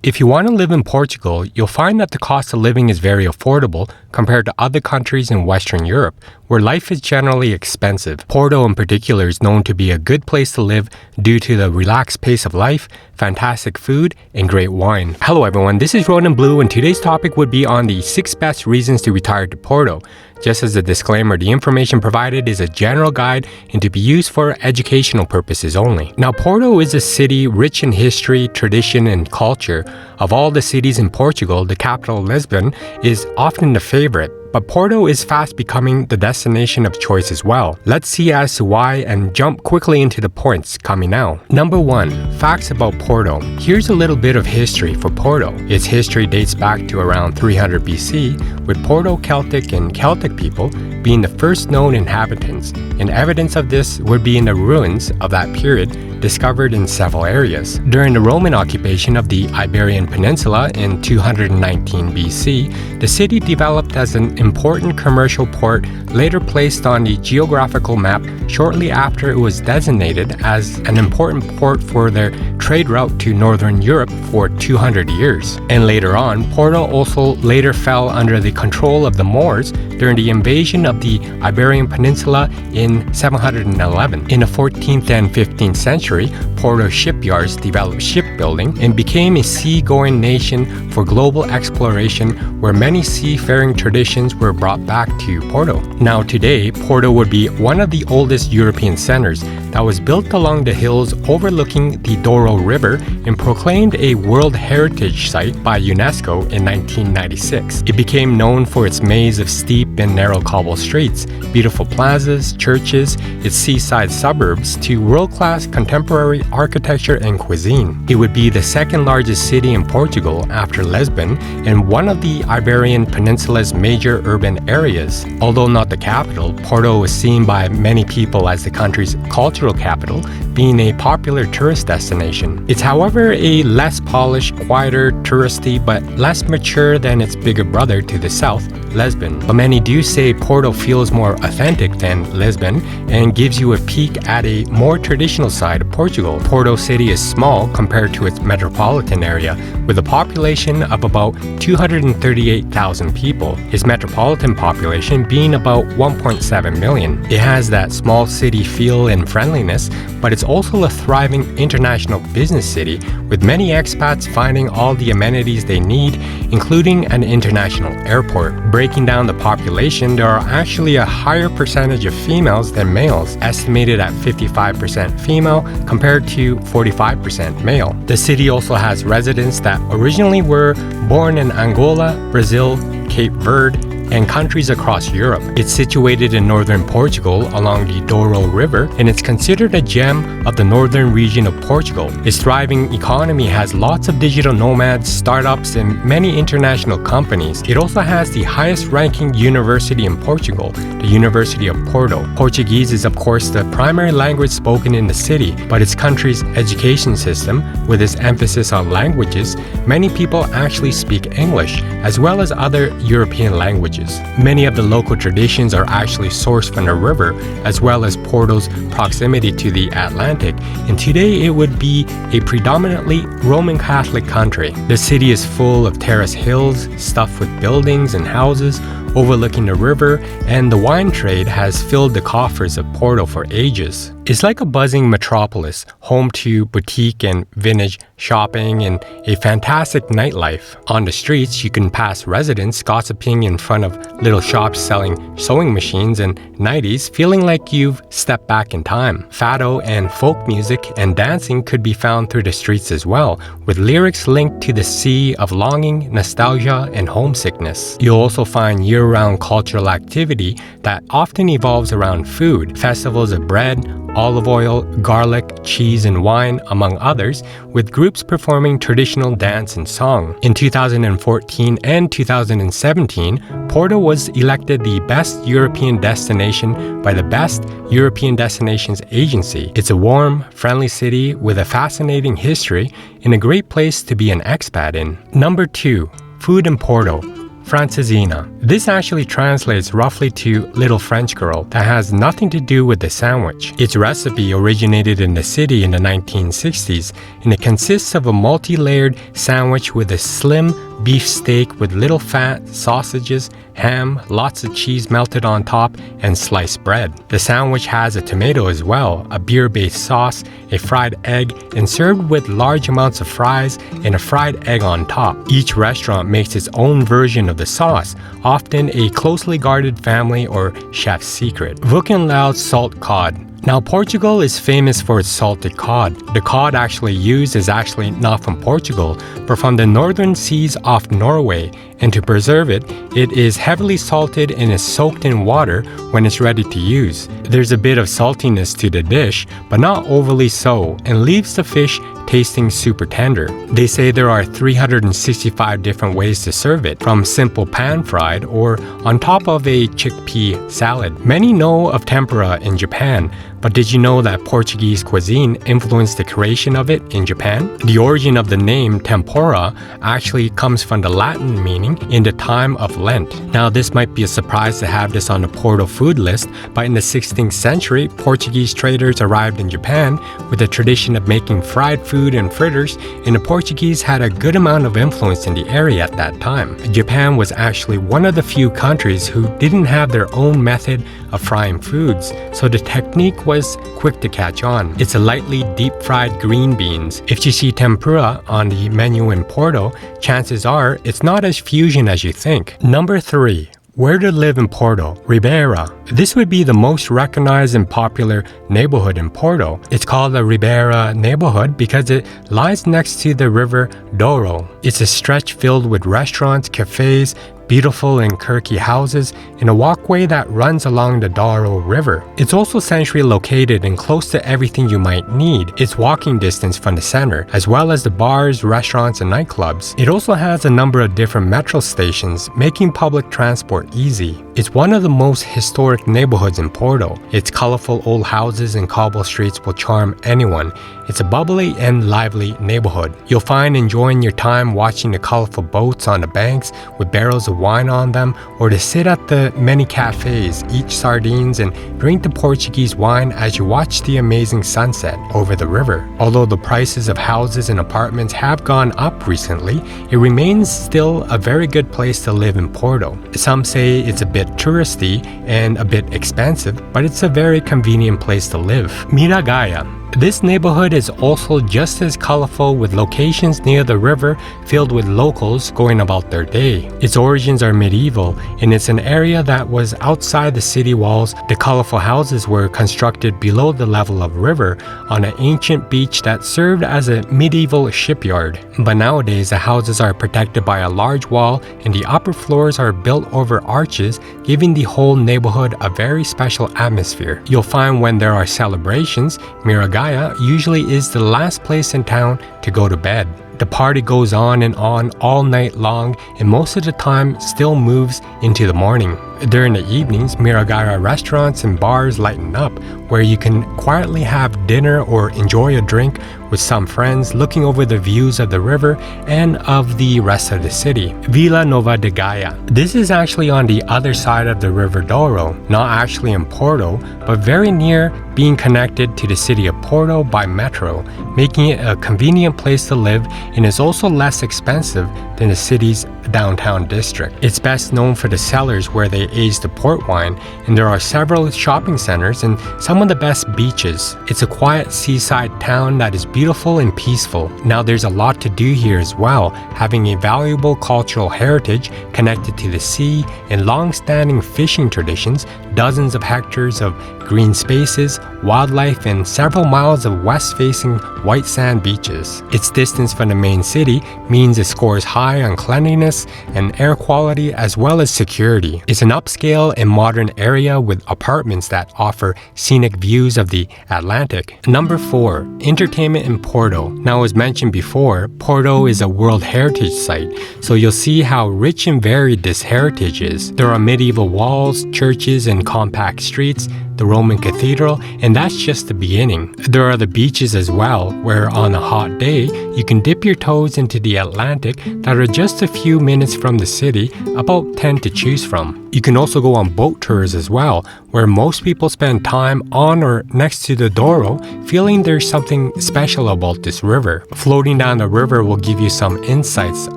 If you want to live in Portugal, you'll find that the cost of living is very affordable compared to other countries in Western Europe, where life is generally expensive. Porto in particular is known to be a good place to live due to the relaxed pace of life, fantastic food, and great wine. Hello everyone, this is Ronan Blue, and today's topic would be on the 6 best reasons to retire to Porto. Just as a disclaimer, the information provided is a general guide and to be used for educational purposes only. Now, Porto is a city rich in history, tradition, and culture. Of all the cities in Portugal, the capital, Lisbon, is often the favorite. But Porto is fast becoming the destination of choice as well. Let's see as to why and jump quickly into the points coming now. Number 1. Facts about Porto. Here's a little bit of history for Porto. Its history dates back to around 300 BC, with Porto-Celtic and Celtic people being the first known inhabitants, and evidence of this would be in the ruins of that period discovered in several areas. During the Roman occupation of the Iberian Peninsula in 219 BC, the city developed as an important commercial port, later placed on the geographical map shortly after it was designated as an important port for their trade route to Northern Europe for 200 years. And later on, Porto also later fell under the control of the Moors during the invasion of the Iberian Peninsula in 711. In the 14th and 15th century, Porto shipyards developed shipbuilding and became a seagoing nation for global exploration, where many seafaring traditions were brought back to Porto. Now today, Porto would be one of the oldest European centers that was built along the hills overlooking the Douro River and proclaimed a World Heritage Site by UNESCO in 1996. It became known for its maze of steep and narrow cobble streets, beautiful plazas, churches, its seaside suburbs, to world-class contemporary architecture and cuisine. It would be the second largest city in Portugal after Lisbon and one of the Iberian Peninsula's major urban areas. Although not the capital, Porto was seen by many people as the country's cultural capital, being a popular tourist destination. It's however a less polished, quieter, touristy, but less mature than its bigger brother to the south, Lisbon. But many do say Porto feels more authentic than Lisbon and gives you a peek at a more traditional side of Portugal. Porto City is small compared to its metropolitan area, with a population of about 238,000 people, its metropolitan population being about 1.7 million. It has that small city feel and friendliness, but it's also a thriving international business city, with many expats finding all the amenities they need, including an international airport. Breaking down the population, there are actually a higher percentage of females than males, estimated at 55% female compared to 45% male. The city also has residents that originally were born in Angola, Brazil, Cape Verde, and countries across Europe. It's situated in northern Portugal along the Douro River, and it's considered a gem of the northern region of Portugal. Its thriving economy has lots of digital nomads, startups, and many international companies. It also has the highest ranking university in Portugal, the University of Porto. Portuguese is of course the primary language spoken in the city, but its country's education system, with its emphasis on languages, many people actually speak English, as well as other European languages. Many of the local traditions are actually sourced from the river, as well as Porto's proximity to the Atlantic, and today it would be a predominantly Roman Catholic country. The city is full of terrace hills, stuffed with buildings and houses overlooking the river, and the wine trade has filled the coffers of Porto for ages. It's like a buzzing metropolis, home to boutique and vintage shopping and a fantastic nightlife. On the streets, you can pass residents gossiping in front of little shops selling sewing machines and nighties, feeling like you've stepped back in time. Fado and folk music and dancing could be found through the streets as well, with lyrics linked to the sea of longing, nostalgia, and homesickness. You'll also find year-round cultural activity that often evolves around food, festivals of bread, olive oil, garlic, cheese, and wine, among others, with groups performing traditional dance and song. In 2014 and 2017, Porto was elected the best European destination by the Best European Destinations Agency. It's a warm, friendly city with a fascinating history and a great place to be an expat in. Number 2. Food in Porto. Francesina. This actually translates roughly to little French girl that has nothing to do with the sandwich. Its recipe originated in the city in the 1960s, and it consists of a multi-layered sandwich with a slim beef steak with little fat, sausages, ham, lots of cheese melted on top, and sliced bread. The sandwich has a tomato as well, a beer-based sauce, a fried egg, and served with large amounts of fries and a fried egg on top. Each restaurant makes its own version of the sauce, often a closely guarded family or chef's secret. Vukenlaud's salt cod. Now, Portugal is famous for its salted cod. The cod actually used is actually not from Portugal, but from the northern seas off Norway, and to preserve it, it is heavily salted and is soaked in water when it's ready to use. There's a bit of saltiness to the dish, but not overly so, and leaves the fish tasting super tender. They say there are 365 different ways to serve it, from simple pan-fried or on top of a chickpea salad. Many know of tempura in Japan, but did you know that Portuguese cuisine influenced the creation of it in Japan? The origin of the name tempura actually comes from the Latin meaning in the time of Lent. Now, this might be a surprise to have this on the Porto food list, but in the 16th century, Portuguese traders arrived in Japan with a tradition of making fried food and fritters, and the Portuguese had a good amount of influence in the area at that time. Japan was actually one of the few countries who didn't have their own method of frying foods, so the technique was quick to catch on. It's a lightly deep-fried green beans. If you see tempura on the menu in Porto, chances are it's not as fusion as you think. Number 3. Where to live in Porto? Ribeira. This would be the most recognized and popular neighborhood in Porto. It's called the Ribeira neighborhood because it lies next to the river Douro. It's a stretch filled with restaurants, cafes, beautiful and quirky houses, and a walkway that runs along the Douro River. It's also centrally located and close to everything you might need. It's walking distance from the center, as well as the bars, restaurants, and nightclubs. It also has a number of different metro stations, making public transport easy. It's one of the most historic neighborhoods in Porto. Its colorful old houses and cobble streets will charm anyone. It's a bubbly and lively neighborhood. You'll find enjoying your time watching the colorful boats on the banks with barrels of wine on them, or to sit at the many cafes, eat sardines, and drink the Portuguese wine as you watch the amazing sunset over the river. Although the prices of houses and apartments have gone up recently, it remains still a very good place to live in Porto. Some say it's a bit touristy and a bit expensive, but it's a very convenient place to live. Miragaia. This neighborhood is also just as colorful, with locations near the river filled with locals going about their day. Its origins are medieval, and it's an area that was outside the city walls. The colorful houses were constructed below the level of river on an ancient beach that served as a medieval shipyard. But nowadays, the houses are protected by a large wall, and the upper floors are built over arches, giving the whole neighborhood a very special atmosphere. You'll find when there are celebrations, Miragaia usually is the last place in town to go to bed. The party goes on and on all night long, and most of the time still moves into the morning. During the evenings, Miragaia restaurants and bars lighten up, where you can quietly have dinner or enjoy a drink with some friends, looking over the views of the river and of the rest of the city. Vila Nova de Gaia. This is actually on the other side of the River Douro, not actually in Porto, but very near, being connected to the city of Porto by metro, making it a convenient place to live, and is also less expensive than the city's downtown district. It's best known for the cellars where they age the port wine, and there are several shopping centers and some of the best beaches. It's a quiet seaside town that is beautiful and peaceful. Now, there's a lot to do here as well, having a valuable cultural heritage connected to the sea and long-standing fishing traditions, dozens of hectares of green spaces, wildlife, and several miles of west-facing white sand beaches. Its distance from the main city means it scores high on cleanliness and air quality, as well as security. It's an upscale and modern area with apartments that offer scenic views of the Atlantic. Number 4. Entertainment in Porto. Now, as mentioned before, Porto is a World Heritage Site, so you'll see how rich and varied this heritage is. There are medieval walls, churches, and compact streets. the Roman Cathedral, and that's just the beginning. There are the beaches as well, where on a hot day, you can dip your toes into the Atlantic that are just a few minutes from the city, about 10 to choose from. You can also go on boat tours as well, where most people spend time on or next to the Douro, feeling there's something special about this river. Floating down the river will give you some insights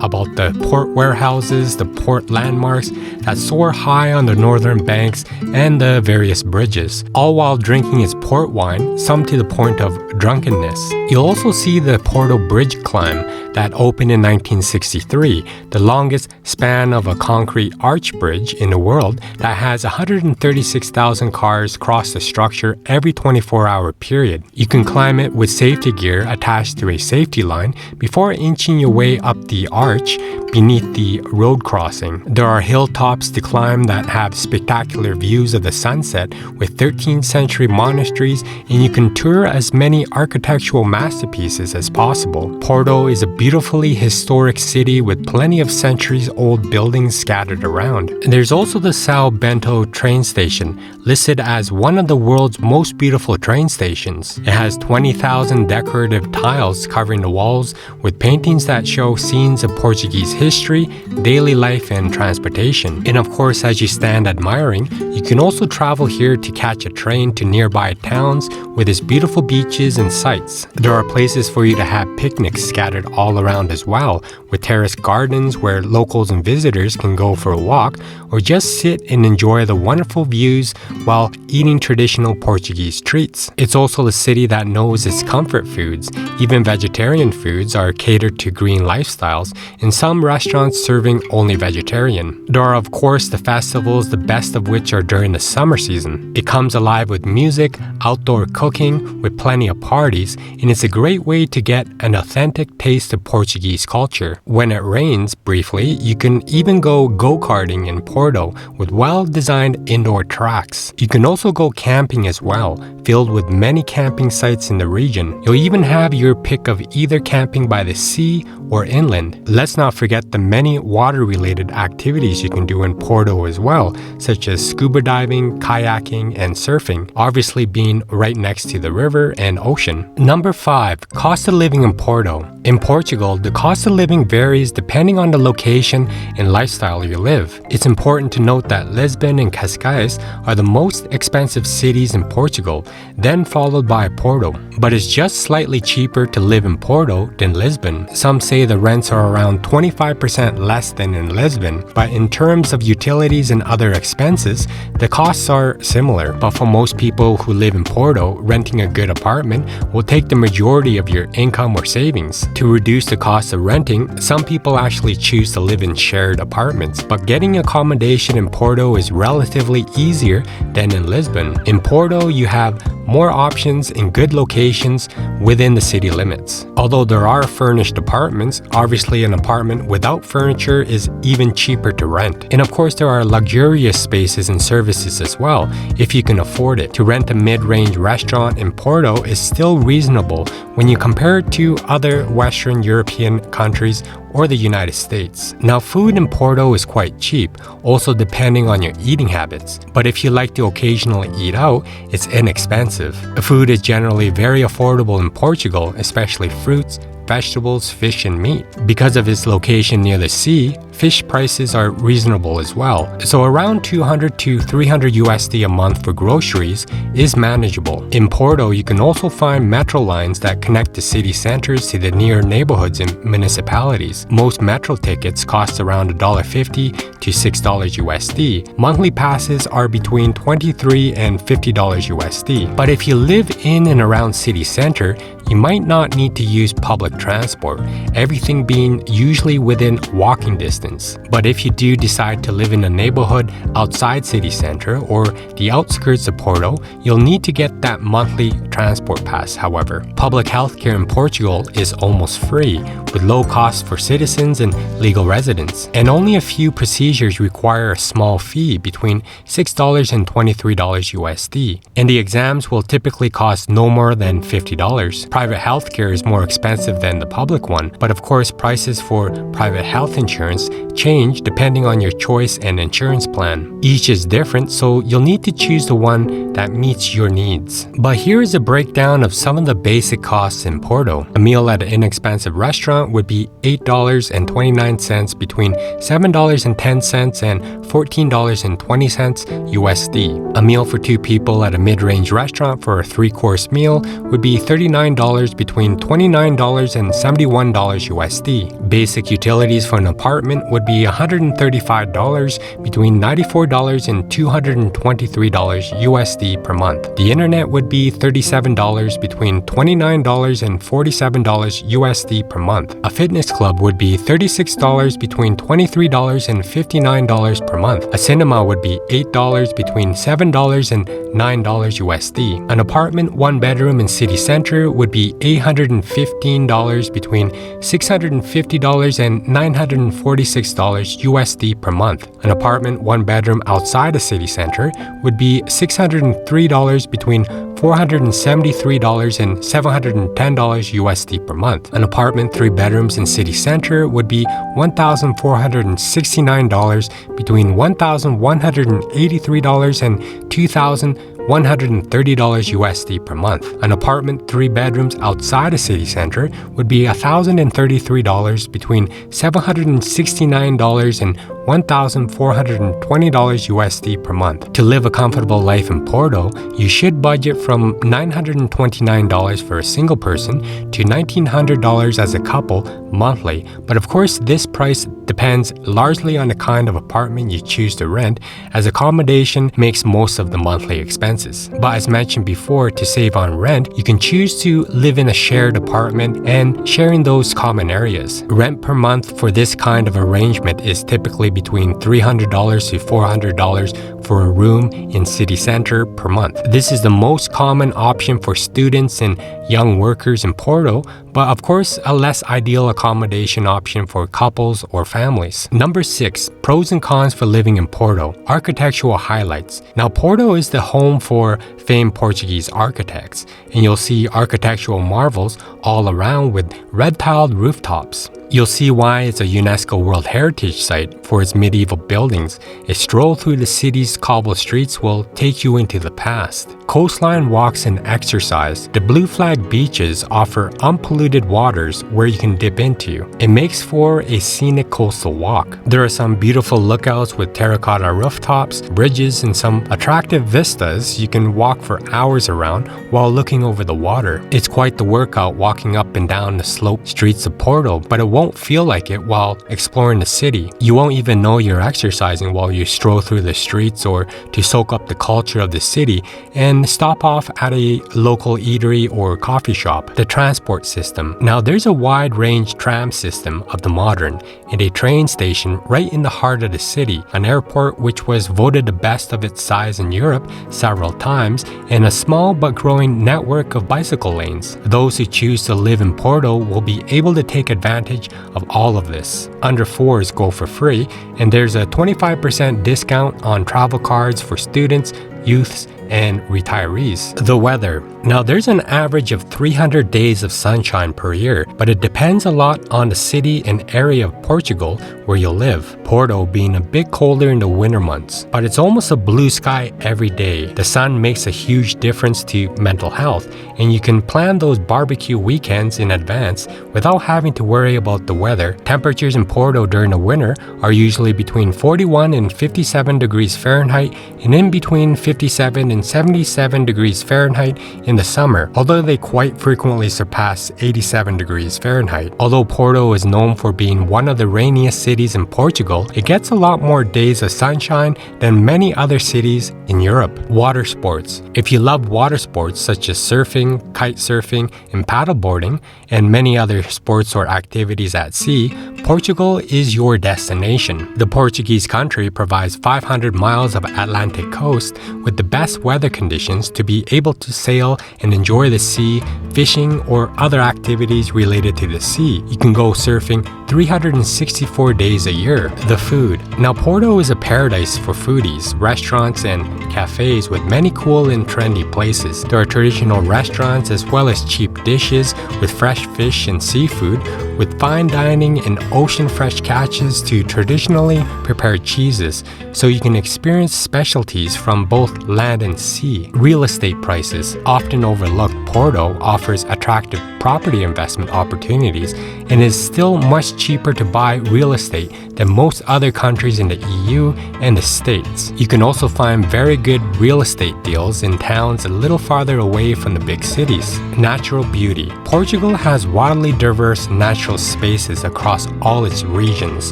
about the port warehouses, the port landmarks that soar high on the northern banks, and the various bridges, all while drinking its port wine, some to the point of drunkenness. You'll also see the Porto Bridge climb that opened in 1963, the longest span of a concrete arch bridge in the world that has 136,000 cars cross the structure every 24-hour period. You can climb it with safety gear attached to a safety line before inching your way up the arch beneath the road crossing. There are hilltops to climb that have spectacular views of the sunset with 13th century monasteries, and you can tour as many architectural masterpieces as possible. Porto is a beautifully historic city with plenty of centuries-old buildings scattered around. And there's also the São Bento train station, listed as one of the world's most beautiful train stations. It has 20,000 decorative tiles covering the walls with paintings that show scenes of Portuguese history, daily life, and transportation. And of course, as you stand admiring, you can also travel here to catch a train to nearby towns with its beautiful beaches and sights. There are places for you to have picnics scattered all around as well, with terraced gardens where locals and visitors can go for a walk or just sit and enjoy the wonderful views while eating traditional Portuguese treats. It's also a city that knows its comfort foods. Even vegetarian foods are catered to green lifestyles, and some restaurants serving only vegetarian. There are of course the festivals, the best of which are during the summer season. It comes alive with music, outdoor cooking, with plenty of parties, and it's a great way to get an authentic taste of Portuguese culture. When it rains, briefly, you can even go go-karting in Porto with well-designed indoor tracks. You can also go camping as well, filled with many camping sites in the region. You'll even have your pick of either camping by the sea or inland. Let's not forget the many water-related activities you can do in Porto as well, such as scuba diving, kayaking, and surfing, obviously being right next to the river and ocean. Number 5. Cost of living in Porto. In Portugal, the cost of living varies depending on the location and lifestyle you live. It's important to note that Lisbon and Cascais are the most expensive cities in Portugal, then followed by Porto. But it's just slightly cheaper to live in Porto than Lisbon. Some say the rents are around 25% less than in Lisbon, but in terms of utilities and other expenses, the costs are similar. But for most people who live in Porto, renting a good apartment will take the majority of your income or savings. To reduce the cost of renting, some people actually choose to live in shared apartments, but getting accommodation in Porto is relatively easier than in Lisbon. In Porto, you have more options in good locations within the city limits. Although there are furnished apartments, obviously an apartment without furniture is even cheaper to rent. And of course, there are luxurious spaces and services as well, if you can afford it. To rent a mid-range restaurant in Porto is still reasonable when you compare it to other Western European countries or the United States. Now, food in Porto is quite cheap, also depending on your eating habits. But if you like to occasionally eat out, it's inexpensive. Food is generally very affordable in Portugal, especially fruits, vegetables, fish, and meat. Because of its location near the sea, fish prices are reasonable as well. So around 200 to 300 USD a month for groceries is manageable. In Porto, you can also find metro lines that connect the city centers to the near neighborhoods and municipalities. Most metro tickets cost around $1.50 to $6 USD. Monthly passes are between $23 and $50 USD. But if you live in and around city center, you might not need to use public transport, everything being usually within walking distance. But if you do decide to live in a neighborhood outside city center or the outskirts of Porto, you'll need to get that monthly transport pass, however. Public healthcare in Portugal is almost free, with low costs for citizens and legal residents. And only a few procedures require a small fee between $6 and $23 USD. And the exams will typically cost no more than $50. Private healthcare is more expensive than the public one, but of course prices for private health insurance change depending on your choice and insurance plan. Each is different, so you'll need to choose the one that meets your needs. But here is a breakdown of some of the basic costs in Porto. A meal at an inexpensive restaurant would be $8.29 between $7.10 and $14.20 USD. A meal for 2 people at a mid-range restaurant for a 3-course meal would be $39 between $29 and $71 USD. Basic utilities for an apartment would be $135 between $94 and $223 USD per month. The internet would be $37 between $29 and $47 USD per month. A fitness club would be $36 between $23 and $59 per month. A cinema would be $8 between $7 and $9 USD. An apartment 1 bedroom in city center would be $815 between $650 and $946 USD per month. An apartment 1 bedroom outside a city center would be $603 between $473 and $710 USD per month. An apartment 3 bedrooms in city center would be $1,469 between $1,183 and $2,130 USD per month. An apartment 3 bedrooms outside a city center would be $1,033 between $769 and $1,420 USD per month. To live a comfortable life in Porto, you should budget from $929 for a single person to $1,900 as a couple monthly. But of course, this price depends largely on the kind of apartment you choose to rent, as accommodation makes most of the monthly expenses. But as mentioned before, to save on rent, you can choose to live in a shared apartment and sharing those common areas. Rent per month for this kind of arrangement is typically between $300 to $400 for a room in city center per month. This is the most common option for students and young workers in Porto, but of course a less ideal accommodation option for couples or families. Number 6, pros and cons for living in Porto. Architectural highlights. Now, Porto is the home for famed Portuguese architects, and you'll see architectural marvels all around with red-tiled rooftops. You'll see why it's a UNESCO World Heritage Site for its medieval buildings. A stroll through the city's cobbled streets will take you into the past. Coastline walks and exercise. The blue flag beaches offer unpolluted waters where you can dip into. It makes for a scenic coastal walk. There are some beautiful lookouts with terracotta rooftops, bridges, and some attractive vistas you can walk for hours around while looking over the water. It's quite the workout walking up and down the sloped streets of Porto, but it won't feel like it while exploring the city. You won't even know you're exercising while you stroll through the streets or to soak up the culture of the city and stop off at a local eatery or coffee shop. The transport system. Now, there's a wide range tram system of the modern and a train station right in the heart of the city, an airport which was voted the best of its size in Europe several times, and a small but growing network of bicycle lanes. Those who choose to live in Porto will be able to take advantage of all of this. Under 4s go for free, and there's a 25% discount on travel cards for students, youths, and retirees. The weather. Now, there's an average of 300 days of sunshine per year, but it depends a lot on the city and area of Portugal where you'll live. Porto being a bit colder in the winter months, but it's almost a blue sky every day. The sun makes a huge difference to mental health, and you can plan those barbecue weekends in advance without having to worry about the weather. Temperatures in Porto during the winter are usually between 41 and 57 degrees Fahrenheit and in between 57 and 77 degrees Fahrenheit in the summer, although they quite frequently surpass 87 degrees Fahrenheit. Although Porto is known for being one of the rainiest cities in Portugal, it gets a lot more days of sunshine than many other cities in Europe. Water sports. If you love water sports such as surfing, kite surfing, and paddleboarding, and many other sports or activities at sea, Portugal is your destination. The Portuguese country provides 500 miles of Atlantic coast with the best weather conditions to be able to sail and enjoy the sea fishing, or other activities related to the sea. You can go surfing 364 days a year. The food. Now, Porto is a paradise for foodies, restaurants, and cafes with many cool and trendy places. There are traditional restaurants as well as cheap dishes with fresh fish and seafood, with fine dining and ocean fresh catches to traditionally prepared cheeses, so you can experience specialties from both land and sea. Real estate prices. Often overlooked, Porto offers attractive property investment opportunities and is still much cheaper to buy real estate than most other countries in the EU and the States. You can also find very good real estate deals in towns a little farther away from the big cities. Natural beauty. Portugal has wildly diverse natural spaces across all its regions,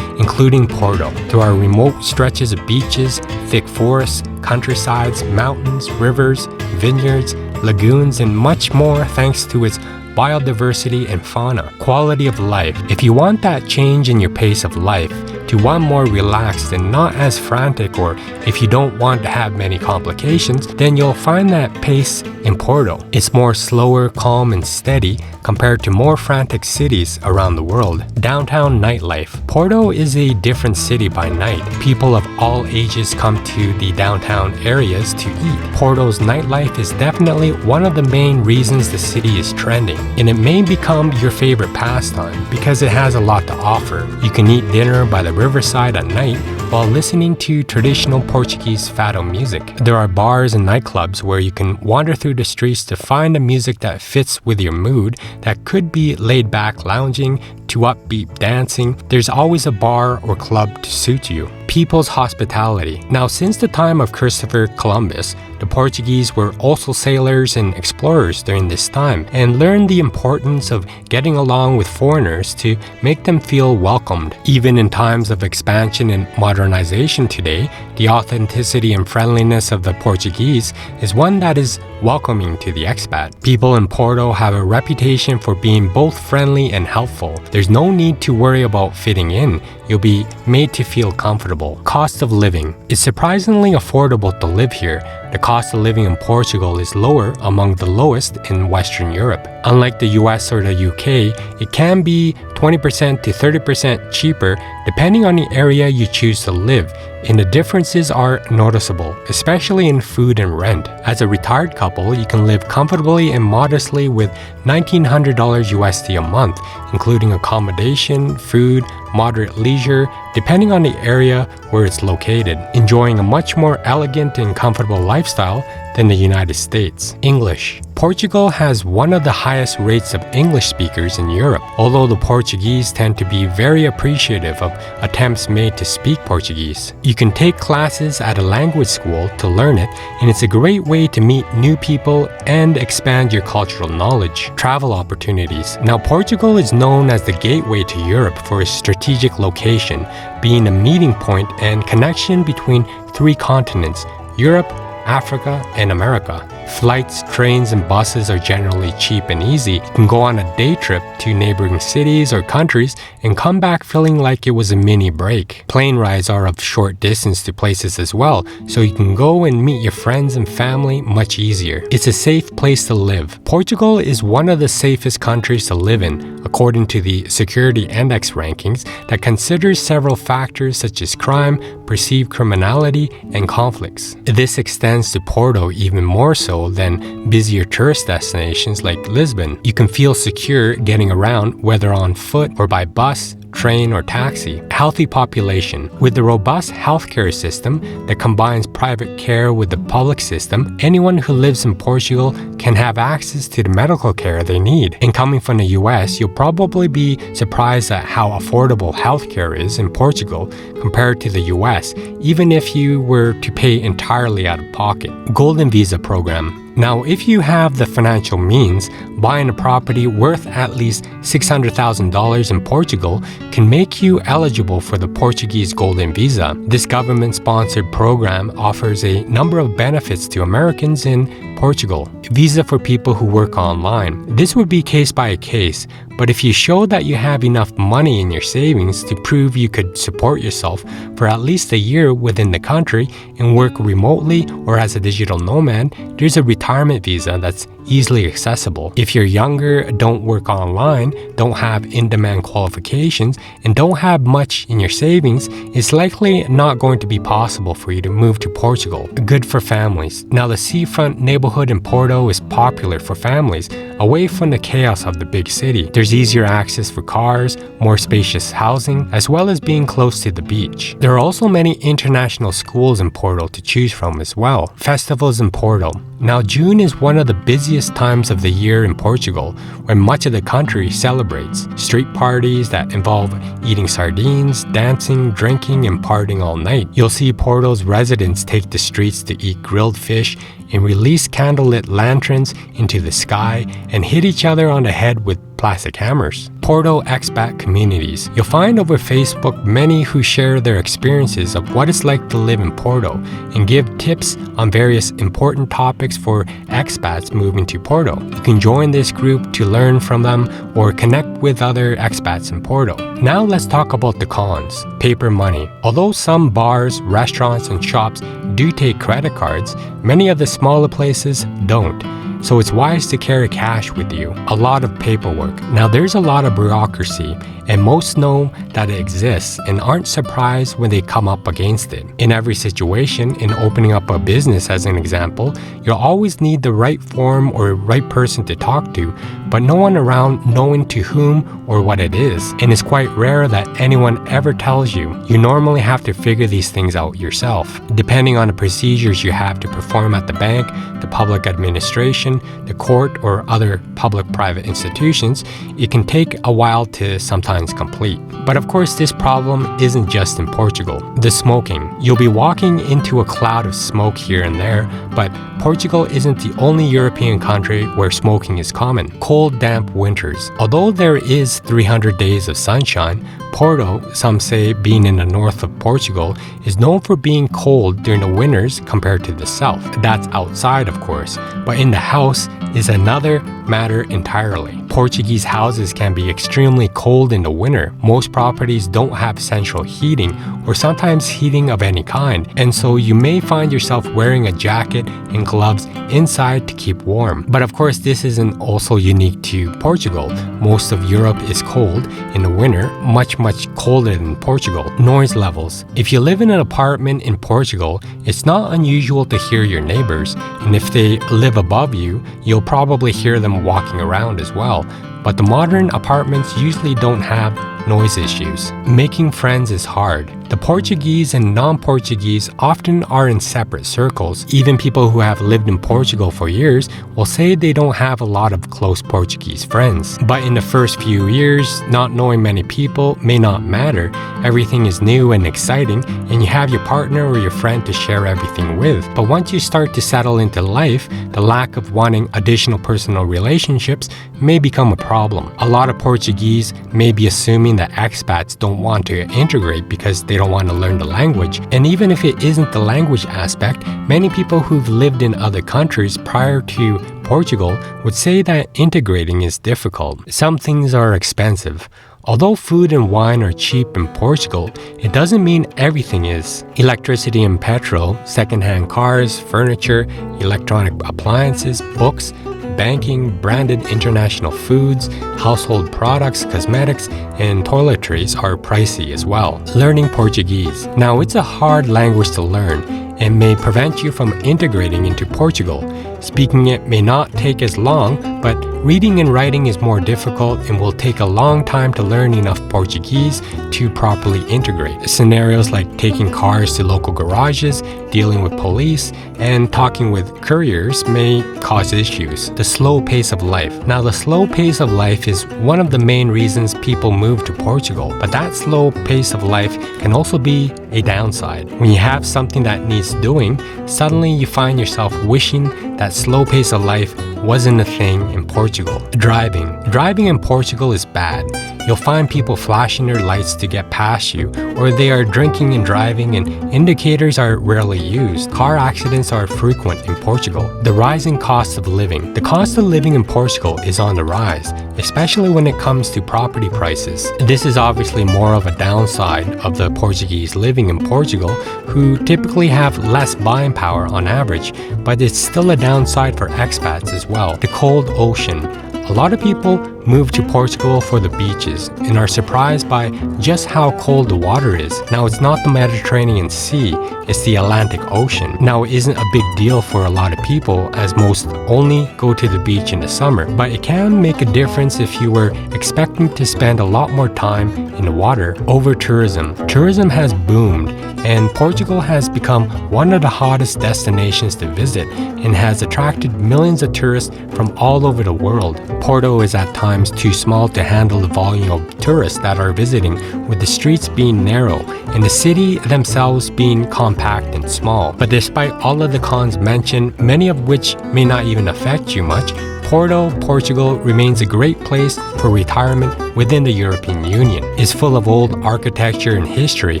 including Porto. There are remote stretches of beaches, thick forests, countrysides, mountains, rivers, vineyards, lagoons, and much more thanks to its biodiversity and fauna. Quality of life. If you want that change in your pace of life to one more relaxed and not as frantic, or if you don't want to have many complications, then you'll find that pace in Porto. It's more slower, calm, and steady compared to more frantic cities around the world. Downtown nightlife. Porto is a different city by night. People of all ages come to the downtown areas to eat. Porto's nightlife is definitely one of the main reasons the city is trending, and it may become your favorite pastime because it has a lot to offer. You can eat dinner by the riverside at night while listening to traditional Portuguese fado music. There are bars and nightclubs where you can wander through the streets to find the music that fits with your mood, that could be laid back lounging to upbeat dancing. There's always a bar or club to suit you. People's hospitality. Now, since the time of Christopher Columbus, the Portuguese were also sailors and explorers during this time and learned the importance of getting along with foreigners to make them feel welcomed. Even in times of expansion and modernization today, the authenticity and friendliness of the Portuguese is one that is welcoming to the expat. People in Porto have a reputation for being both friendly and helpful. There's no need to worry about fitting in. You'll be made to feel comfortable. Cost of living. It's surprisingly affordable to live here. The cost of living in Portugal is lower, among the lowest in Western Europe. Unlike the US or the UK, it can be 20% to 30% cheaper depending on the area you choose to live, and the differences are noticeable, especially in food and rent. As a retired couple, you can live comfortably and modestly with $1,900 USD a month, including accommodation, food, moderate leisure, depending on the area where it's located, enjoying a much more elegant and comfortable lifestyle than the United States. English. Portugal has one of the highest rates of English speakers in Europe, although the Portuguese tend to be very appreciative of attempts made to speak Portuguese. You can take classes at a language school to learn it, and it's a great way to meet new people and expand your cultural knowledge. Travel opportunities. Now, Portugal is known as the gateway to Europe for its strategic location, being a meeting point and connection between three continents: Europe, Africa, and America. Flights, trains, and buses are generally cheap and easy. You can go on a day trip to neighboring cities or countries and come back feeling like it was a mini break. Plane rides are of short distance to places as well, so you can go and meet your friends and family much easier. It's a safe place to live. Portugal is one of the safest countries to live in, according to the Security Index rankings that considers several factors such as crime, perceived criminality, and conflicts. This extends to Porto even more so than busier tourist destinations like Lisbon. You can feel secure getting around, whether on foot or by bus, train, or taxi. Healthy population. With the robust healthcare system that combines private care with the public system, anyone who lives in Portugal can have access to the medical care they need. And coming from the US, you'll probably be surprised at how affordable healthcare is in Portugal compared to the US, even if you were to pay entirely out of pocket. Golden Visa program. Now, if you have the financial means, buying a property worth at least $600,000 in Portugal can make you eligible for the Portuguese Golden Visa. This government-sponsored program offers a number of benefits to Americans in Portugal. Visa for people who work online. This would be case by case, But if you show that you have enough money in your savings to prove you could support yourself for at least a year within the country and work remotely or as a digital nomad, there's a retirement visa that's easily accessible. If you're younger, don't work online, don't have in-demand qualifications, and don't have much in your savings, it's likely not going to be possible for you to move to Portugal. Good for families. Now, the seafront neighborhood in Porto is popular for families, away from the chaos of the big city. There's easier access for cars, more spacious housing, as well as being close to the beach. There are also many international schools in Porto to choose from as well. Festivals in Porto. Now, June is one of the busiest times of the year in Portugal, where much of the country celebrates. Street parties that involve eating sardines, dancing, drinking, and partying all night. You'll see Porto's residents take the streets to eat grilled fish and release candlelit lanterns into the sky and hit each other on the head with plastic hammers. Porto expat communities. You'll find over Facebook many who share their experiences of what it's like to live in Porto and give tips on various important topics for expats moving to Porto. You can join this group to learn from them or connect with other expats in Porto. Now let's talk about the cons. Paper money. Although some bars, restaurants, and shops do take credit cards, many of the smaller places don't. So it's wise to carry cash with you. A lot of paperwork. Now there's a lot of bureaucracy, and most know that it exists and aren't surprised when they come up against it. In every situation, in opening up a business as an example, you'll always need the right form or right person to talk to, but no one around knowing to whom or what it is. And it's quite rare that anyone ever tells you. You normally have to figure these things out yourself. Depending on the procedures you have to perform at the bank, the public administration, the court, or other public-private institutions, it can take a while to sometimes complete. But of course, this problem isn't just in Portugal. The smoking. You'll be walking into a cloud of smoke here and there, but Portugal isn't the only European country where smoking is common. Cold, damp winters. Although there is 300 days of sunshine, Porto, some say being in the north of Portugal, is known for being cold during the winters compared to the south. That's outside, of course, but in the house is another matter entirely. Portuguese houses can be extremely cold in the winter. Most properties don't have central heating or sometimes heating of any kind, and so you may find yourself wearing a jacket and gloves inside to keep warm. But of course, this isn't also unique to Portugal. Most of Europe is cold in the winter, much colder than Portugal. Noise levels. If you live in an apartment in Portugal, it's not unusual to hear your neighbors, and if they live above you, you'll probably hear them walking around as well. But the modern apartments usually don't have noise issues. Making friends is hard. The Portuguese and non-Portuguese often are in separate circles. Even people who have lived in Portugal for years will say they don't have a lot of close Portuguese friends. But in the first few years, not knowing many people may not matter. Everything is new and exciting, and you have your partner or your friend to share everything with. But once you start to settle into life, the lack of wanting additional personal relationships may become a problem. A lot of Portuguese may be assuming that expats don't want to integrate because they don't want to learn the language. And even if it isn't the language aspect, many people who've lived in other countries prior to Portugal would say that integrating is difficult. Some things are expensive. Although food and wine are cheap in Portugal, it doesn't mean everything is. Electricity and petrol, secondhand cars, furniture, electronic appliances, books, banking, branded international foods, household products, cosmetics, and toiletries are pricey as well. Learning Portuguese. Now, it's a hard language to learn and may prevent you from integrating into Portugal. Speaking it may not take as long, but reading and writing is more difficult and will take a long time to learn enough Portuguese to properly integrate. Scenarios like taking cars to local garages, dealing with police, and talking with couriers may cause issues. The slow pace of life. Now, the slow pace of life is one of the main reasons people move to Portugal, but that slow pace of life can also be a downside. When you have something that needs doing, suddenly you find yourself wishing that slow pace of life wasn't a thing in Portugal. Driving in Portugal is bad. you'll find people flashing their lights to get past you, or they are drinking and driving, and indicators are rarely used. Car accidents are frequent in Portugal. The rising cost of living. The cost of living in Portugal is on the rise, especially when it comes to property prices. This is obviously more of a downside of the Portuguese living in Portugal, who typically have less buying power on average, but it's still a downside for expats as well. The cold ocean. A lot of people move to Portugal for the beaches and are surprised by just how cold the water is. Now, it's not the Mediterranean Sea, it's the Atlantic Ocean. Now, it isn't a big deal for a lot of people, as most only go to the beach in the summer, but it can make a difference if you were expecting to spend a lot more time in the water. Over tourism. Tourism has boomed, and Portugal has become one of the hottest destinations to visit and has attracted millions of tourists from all over the world. Porto is at times too small to handle the volume of tourists that are visiting, with the streets being narrow and the city themselves being compact and small. But despite all of the cons mentioned, many of which may not even affect you much, Porto, Portugal remains a great place for retirement within the European Union. It's full of old architecture and history,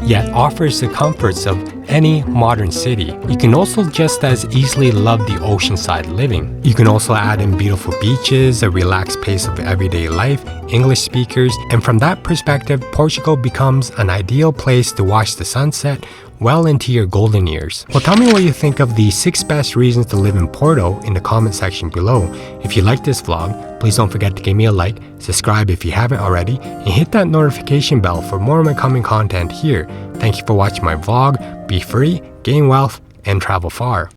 yet offers the comforts of any modern city. You can also just as easily love the oceanside living. You can also add in beautiful beaches, a relaxed pace of everyday life, English speakers, and from that perspective, Portugal becomes an ideal place to watch the sunset well into your golden years. Well, tell me what you think of the 6 best reasons to live in Porto in the comment section below. If you like this vlog, please don't forget to give me a like, subscribe if you haven't already, and hit that notification bell for more of my coming content here. Thank you for watching my vlog. Be free, gain wealth, and travel far.